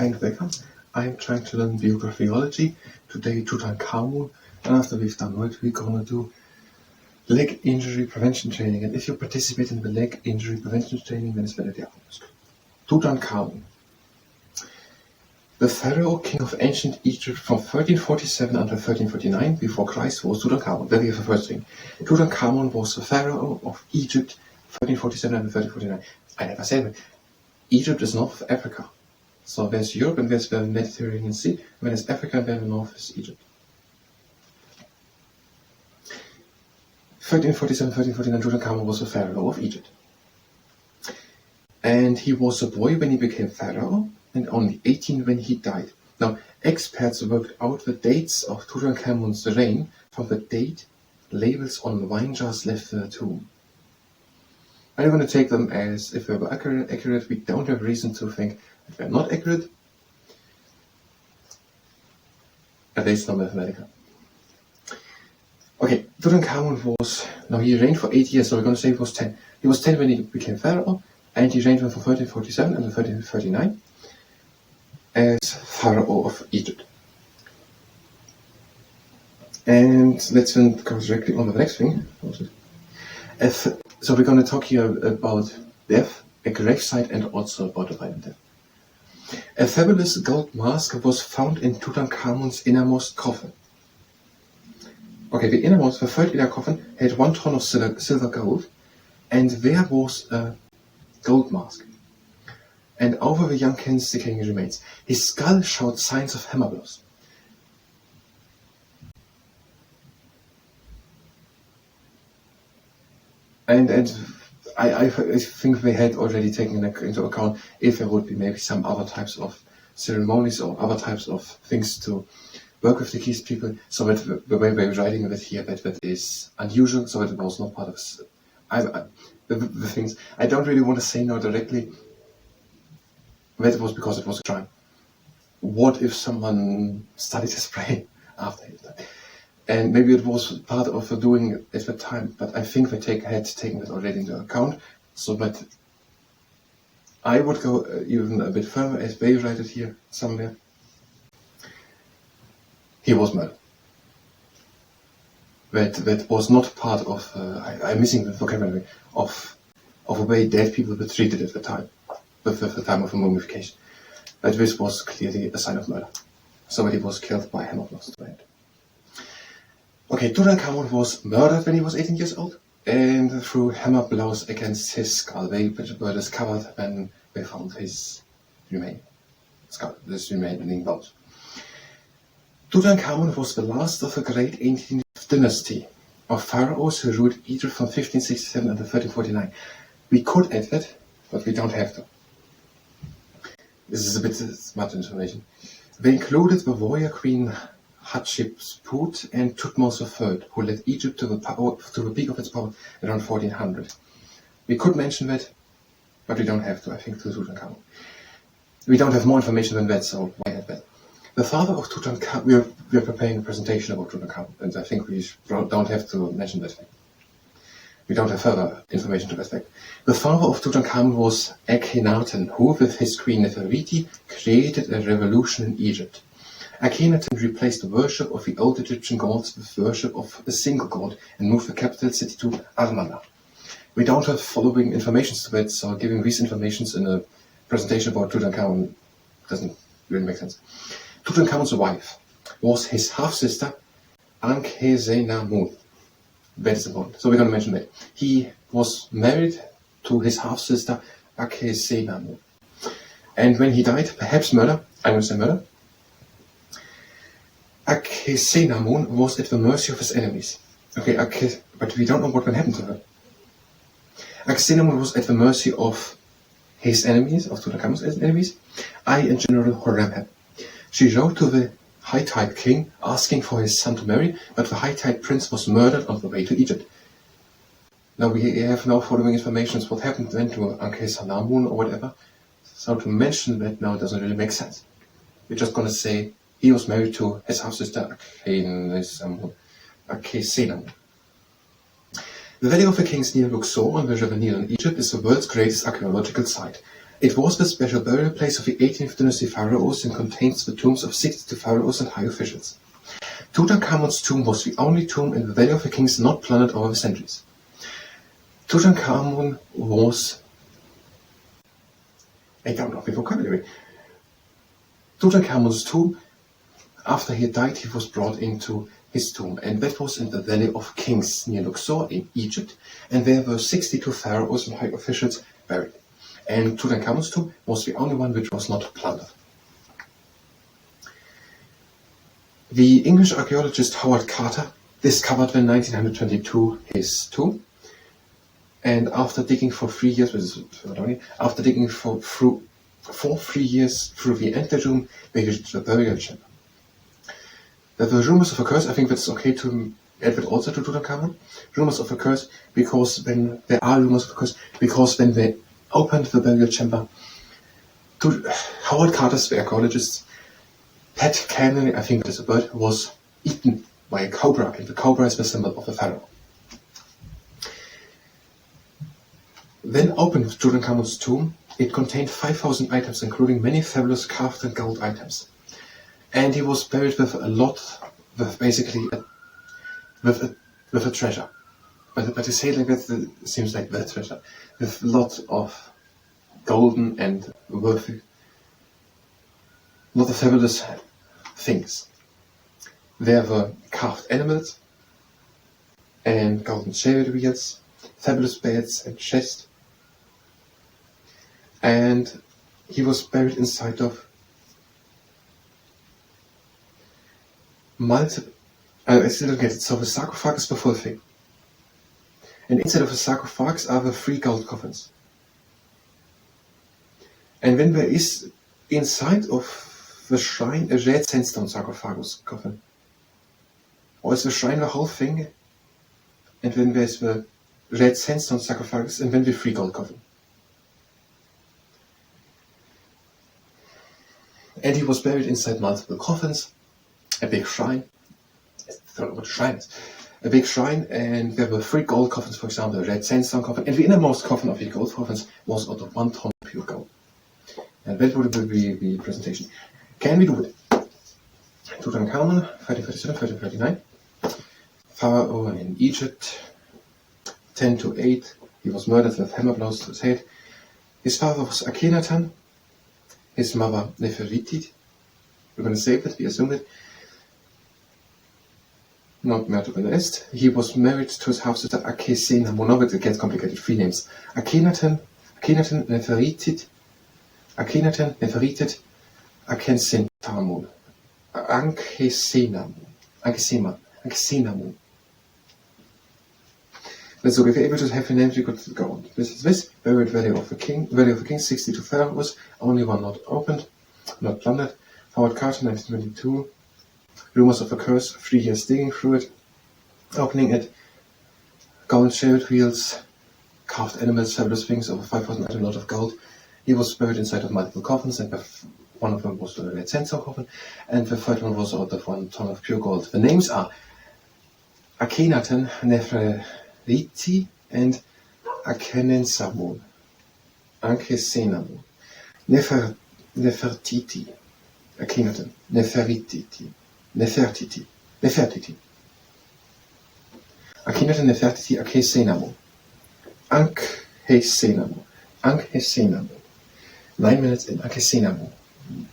Hi and welcome. I'm trying to learn Biographyology. Today Tutankhamun, and after we've done it, we're gonna do leg injury prevention training. And if you participate in the leg injury prevention training, then it's better the utmost. Tutankhamun, the pharaoh king of ancient Egypt from 1347 until 1349 before Christ was Tutankhamun. There we have the first thing. Tutankhamun was the pharaoh of Egypt 1347 until 1349. I never said it. Egypt is north of Africa. So there's Europe and there's the Mediterranean Sea. When there's Africa and then the north is Egypt. 1347, 1349, Tutankhamun was the pharaoh of Egypt. And he was a boy when he became pharaoh and only 18 when he died. Now, experts worked out the dates of Tutankhamun's reign from the date labels on wine jars left in the tomb. I'm going to take them as if they were accurate. We don't have reason to think that they're not accurate. At least not mathematical. Okay, Tutankhamun was, now he reigned for 8 years, so we're going to say he was 10. He was 10 when he became pharaoh, and he reigned from 1347 until 1339 as pharaoh of Egypt. And let's then go directly on to the next thing. So we're going to talk here about death, a gravesite, and also about the violent death. A fabulous gold mask was found in Tutankhamun's innermost coffin. Okay, the third inner coffin had 1 ton of silver gold, and there was a gold mask. And over the young king's decaying remains, his skull showed signs of hammer blows. And I think they had already taken into account if there would be maybe some other types of ceremonies or other types of things to work with the deceased people. So that the way we're writing it here, that is unusual, so that it was not part of the things. I don't really want to say no directly that it was because it was a crime. What if someone started to spray after he died? And maybe it was part of the doing at the time, but I think they had taken it already into account, so that I would go even a bit further, as they write it here somewhere. He was murdered. That was not part of, I'm missing the vocabulary, of the way dead people were treated at the time, at the time of the mummification. But this was clearly a sign of murder. Somebody was killed by hammer blows to the head. Okay, Tutankhamun was murdered when he was 18 years old, and through hammer blows against his skull. They were discovered when they found his remaining bones. Tutankhamun was the last of a great ancient dynasty of pharaohs who ruled Egypt from 1567 until 1349. We could add that, but we don't have to. This is a bit much information. They included the warrior queen Hatshepsut and Thutmose III, who led Egypt to the peak of its power around 1400. We could mention that, but we don't have to, I think, to Tutankhamun. We don't have more information than that, so why add that? The father of Tutankhamun, we are preparing a presentation about Tutankhamun, and I think we don't have to mention that fact. We don't have further information to that fact. The father of Tutankhamun was Akhenaten, who, with his queen Nefertiti, created a revolution in Egypt. Akhenaten replaced the worship of the old Egyptian gods with worship of a single god and moved the capital city to Amarna. We don't have following information to that, so giving these informations in a presentation about Tutankhamun doesn't really make sense. Tutankhamun's wife was his half-sister Ankhesenamun. That is important, so we're going to mention that. He was married to his half-sister Ankhesenamun. And when he died, perhaps murder, I'm going to say murder, Ankhesenamun was at the mercy of his enemies. Okay, but we don't know what will happen to her. Ankhesenamun was at the mercy of his enemies, of Tutankhamun's enemies, and General Horemheb. She wrote to the Hittite king asking for his son to marry, but the Hittite prince was murdered on the way to Egypt. Now we have no following information what happened then to Ankhesenamun or whatever, so to mention that now doesn't really make sense. We're just going to say he was married to his half-sister Ankhesenamun. The Valley of the King's Nile Luxor on the River Nile in Egypt is the world's greatest archaeological site. It was the special burial place of the 18th dynasty pharaohs and contains the tombs of 62 pharaohs and high officials. Tutankhamun's tomb was the only tomb in the Valley of the Kings not plundered over the centuries. Tutankhamun was... I don't know the vocabulary. Tutankhamun's tomb, after he died, he was brought into his tomb, and that was in the Valley of Kings near Luxor in Egypt, and there were 62 pharaohs and high officials buried. And Tutankhamun's tomb was the only one which was not plundered. The English archaeologist Howard Carter discovered in 1922 his tomb, and after digging for 3 years, after digging for 3 years through the enterroom, they reached the burial chamber. There were rumors of a curse. I think that's okay to add that also to Tutankhamun. Rumors of a curse because when they opened the burial chamber, Howard Carter's, the archaeologist's pet canary, I think that is a bird, was eaten by a cobra, and the cobra is the symbol of the pharaoh. When opened Tutankhamun's tomb, it contained 5,000 items, including many fabulous carved and gold items. And he was buried with a treasure. But to say it like that, it seems like the treasure. With a lot of golden and worthy, lot of fabulous things. There were carved animals and golden chariot wheels, fabulous beds and chests. And he was buried inside of multiple... I still don't get it. So the sarcophagus is the full thing. And inside of the sarcophagus are the 3 gold coffins. And then there is inside of the shrine a red sandstone sarcophagus coffin. Or is the shrine the whole thing? And then there's the red sandstone sarcophagus, and then the 3 gold coffin. And he was buried inside multiple coffins, a big shrine. I don't know what a shrine is. A big shrine, and there were 3 gold coffins, for example, a red sandstone coffin, and the innermost coffin of the gold coffins was out of 1 ton of pure gold. And that would be the presentation. Can we do it? Tutankhamun, 1337-1339. Pharaoh in Egypt, 10 to 8. He was murdered with hammer blows to his head. His father was Akhenaten. His mother Nefertiti. We're going to save it, we assume it. Not Mertobelest. He was married to his half-sister Akhesenamun. Now it gets complicated. 3 names. Akhenaten, Nefertiti, Akhesenamun, Ankhesenamun. So if you're able to have the names, we could go on. This is this. Buried Valley of the Kings, 62 pharaohs, only one not opened, not plundered. Howard Carter, 1922. Rumors of a curse, 3 years digging through it, opening it. Gold chariot wheels, carved animals, fabulous things, over 5,000 items, a lot of gold. He was buried inside of multiple coffins, and one of them was the red sandstone coffin, and the third one was out of 1 ton of pure gold. The names are Akhenaten, Nefertiti, and Akhesenamun. Nefertiti, Akhenaten, Nefertiti. Akhenaten, Nefertiti, Akhesenamun. Ankhesenamun. 9 minutes in Akhesenamun.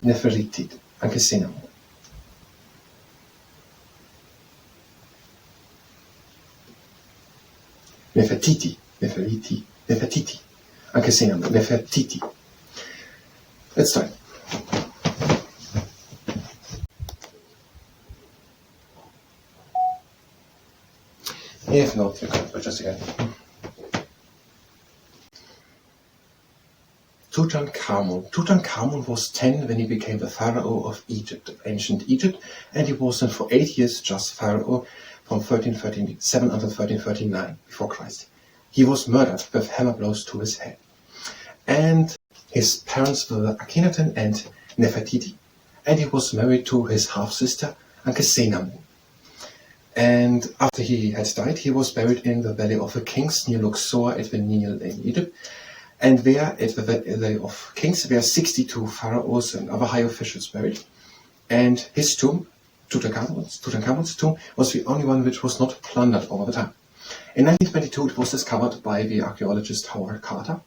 Nefertiti, Akhesenamun. Nefertiti, Akhesenamun, Nefertiti. Let's try. If not, you can just again. Tutankhamun was 10 when he became the pharaoh of Egypt, of ancient Egypt, and he was then for 8 years just pharaoh from 1337 until 1339 before Christ. He was murdered with hammer blows to his head. And his parents were Akhenaten and Nefertiti, and he was married to his half-sister Ankhesenamun. And after he had died, he was buried in the Valley of the Kings near Luxor at the Nile in Egypt. And there, at the Valley of Kings, there are 62 pharaohs and other high officials buried. And his tomb, Tutankhamun's tomb, was the only one which was not plundered over the time. In 1922, it was discovered by the archaeologist Howard Carter.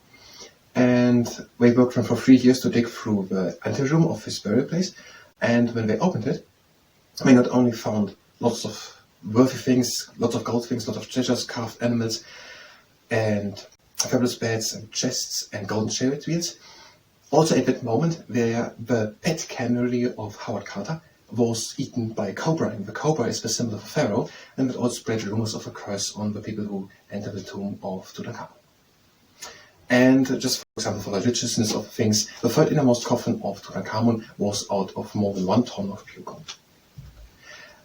And they worked for 3 years to dig through the anteroom of his burial place. And when they opened it, they not only found lots of worthy things, lots of gold things, lots of treasures, carved animals, and fabulous beds and chests and golden chariot wheels. Also at that moment, where the pet canary of Howard Carter was eaten by a cobra, and the cobra is the symbol of a pharaoh, and it also spread rumors of a curse on the people who entered the tomb of Tutankhamun. And just for example, for the richness of things, the third innermost coffin of Tutankhamun was out of more than 1 ton of pure gold.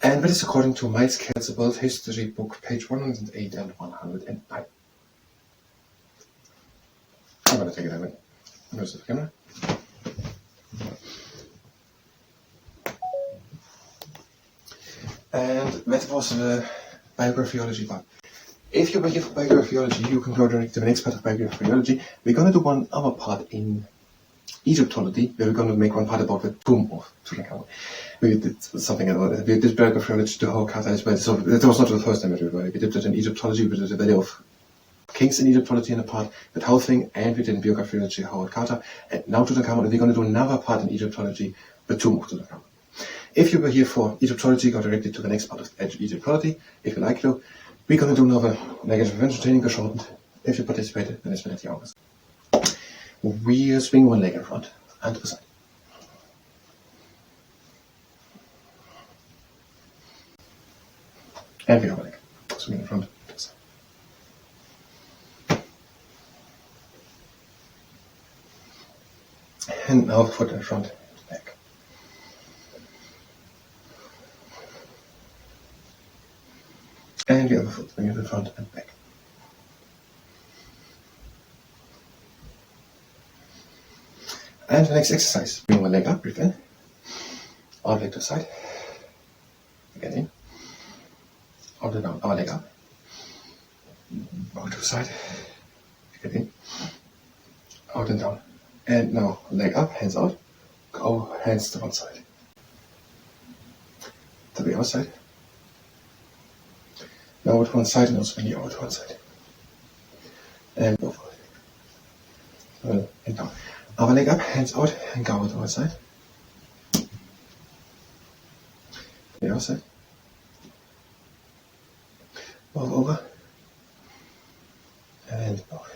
And that is according to Miles Kerr's World History book, page 108 and 109. I'm going to take it away. Where's the camera? And that was the biographyology part. If you were here for biographyology, you can go direct to the next part of biographyology. We're going to do one other part in Egyptology, where we're going to make one part about the tomb of Tutankhamun. We did something about it. We did biographyology to Howard Carter as well. So that was not the first time we did it. We did it in Egyptology, we did the Valley of Kings in Egyptology in a part, that whole thing, and we did in biographyology Howard Carter, and now Tutankhamun, and we're going to do another part in Egyptology, the tomb of Tutankhamun. If you were here for Egyptology, go directly to the next part of Egyptology. If you like to, we're going to do another negative adventure training shortened. If you participated, then it's been at the hours. We swing one leg in front and to the side. And the other leg. Swing in front to the side. And now the foot in front and back. And the other foot, bring it in front and back. And the next exercise, bring one leg up, breathe in. Other leg to the side. Again in. Other down, other leg up. Out to the side. Again in. Out and down. And now leg up, hands out. Go, hands to one side. To the other side. Now to one side and also over to one side. And go forward. And down. Other leg up, hands out, and go over to one side. The other side. Move over. And over.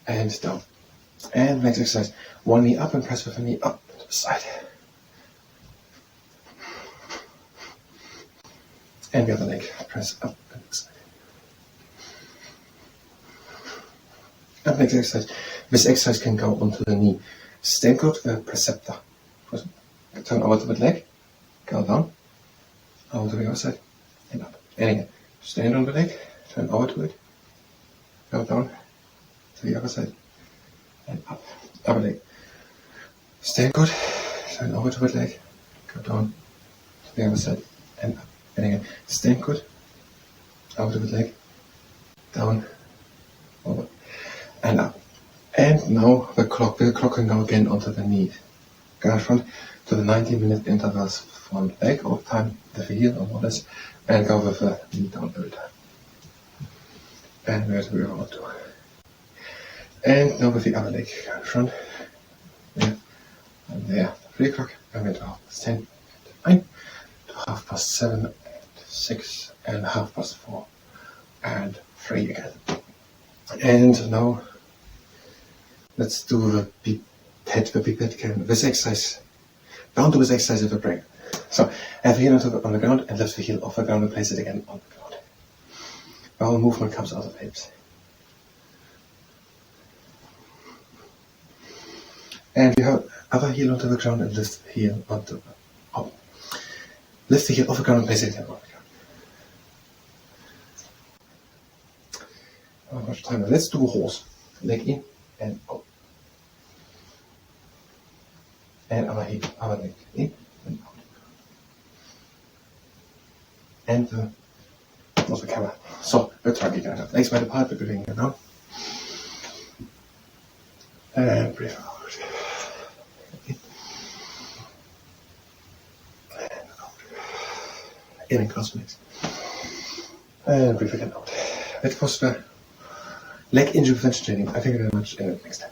And down. And next exercise. One knee up and press with the knee up to the side. And the other leg, press up and to the side. And next exercise. This exercise can go onto the knee. Stand good, the preceptor. Turn over to the leg, go down, over to the other side, and up. And again, stand on the leg, turn over to it, go down to the other side, and up. Other leg. Stand good, turn over to the leg, go down to the other side, and up. And again, stand good, over to the leg, down, over, and up. And now the clock can go again onto the knee. Go in front to the 90-minute intervals from the leg, or time with the heel or more or less, and go with the knee down every time. And where's we are to. And now with the other leg, go in front, there, and there, 3 o'clock, and we're to 10:10, 9, to 7:30, and 6, and 4:30, and 3 again. And now let's do the pipette can. This exercise, down to this exercise of the brain. So, have the heel on the ground and lift the heel off the ground and place it again on the ground. The whole movement comes out of the hips. And you have other heel onto the ground and lift the heel onto the up. Lift the heel off the ground and place it again on the ground. How much time? Let's do a horse. Leg in and out. And other heel, other leg in and out. And not the camera. So, we'll try again. Legs wide apart, we're bringing it down. And breathe out. In and cosmetics. And breathe again out. That was the leg injury prevention training. I thank you very much and next time.